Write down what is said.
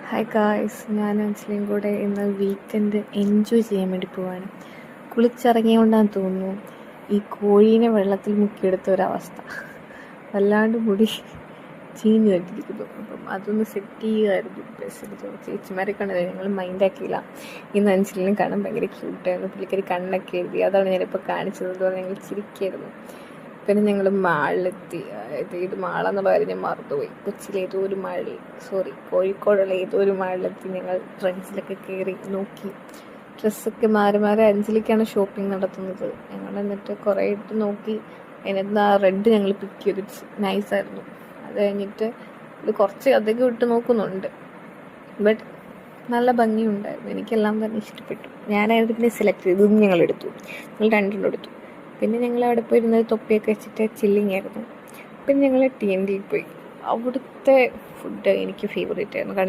Hi guys, ഞാൻ അഞ്ജലിയും കൂടെ ഇന്ന് വീക്കെൻഡ് എൻജോയ് ചെയ്യാൻ വേണ്ടി പോവാണ്. കുളിച്ചിറങ്ങിയോണ്ടാന്ന് തോന്നുന്നു ഈ കോഴീനെ വെള്ളത്തിൽ മുക്കിയെടുത്ത ഒരവസ്ഥ. വല്ലാണ്ട് മുടി ചീഞ്ഞ് വെച്ചിരിക്കുന്നു. അപ്പം അതൊന്ന് സെറ്റ് ചെയ്യുമായിരുന്നു. ബസ്സിൽ ചേച്ചിമാരെ കണ്ടത് ഞങ്ങൾ മൈൻഡാക്കിയില്ല. ഇന്ന് അഞ്ജലിനെ കാണാൻ ഭയങ്കര ക്യൂട്ടായിരുന്നു. പുള്ളിക്കാരി കണ്ണൊക്കെ എഴുതി. അതാണ് ഞാനിപ്പോൾ കാണിച്ചത്. അതുപോലെ ഞങ്ങൾ ചിരിക്കായിരുന്നു. പിന്നെ ഞങ്ങൾ മാളിലെത്തി. ഏത് മാളെന്നുള്ള കാര്യം ഞാൻ മറന്നുപോയി. കൊച്ചിയിലെ ഏതോ ഒരു മാളിൽ, കോഴിക്കോടുള്ള ഏതോ ഒരു മാളിലെത്തി. ഞങ്ങൾ ട്രെൻഡ്സിലൊക്കെ കയറി നോക്കി. ഡ്രസ്സൊക്കെ മാറി മാറി അഞ്ജലിക്കാണ് ഷോപ്പിംഗ് നടത്തുന്നത്. ഞങ്ങൾ എന്നിട്ട് കുറേ ഇട്ട് നോക്കി. അതിനകത്ത് ആ റെഡ് ഞങ്ങൾ പിക്ക് ചെയ്ത് നൈസായിരുന്നു. അത് കഴിഞ്ഞിട്ട് ഇത് കുറച്ച് അധികം ഇട്ട് നോക്കുന്നുണ്ട്. ബട്ട് നല്ല ഭംഗിയുണ്ടായിരുന്നു. എനിക്കെല്ലാം തന്നെ ഇഷ്ടപ്പെട്ടു. ഞാനായിരുന്നു പിന്നെ സെലക്ട് ചെയ്തു. ഇതും ഞങ്ങളെടുത്തു. ഞങ്ങൾ രണ്ടെണ്ണം എടുത്തു. പിന്നെ ഞങ്ങൾ അവിടെ പോയിരുന്നത് തൊപ്പിയൊക്കെ വെച്ചിട്ട് ചില്ലിങ് ആയിരുന്നു. പിന്നെ ഞങ്ങൾ TNT പോയി. അവിടുത്തെ ഫുഡ് എനിക്ക് ഫേവറേറ്റ് ആയിരുന്നു. കാരണം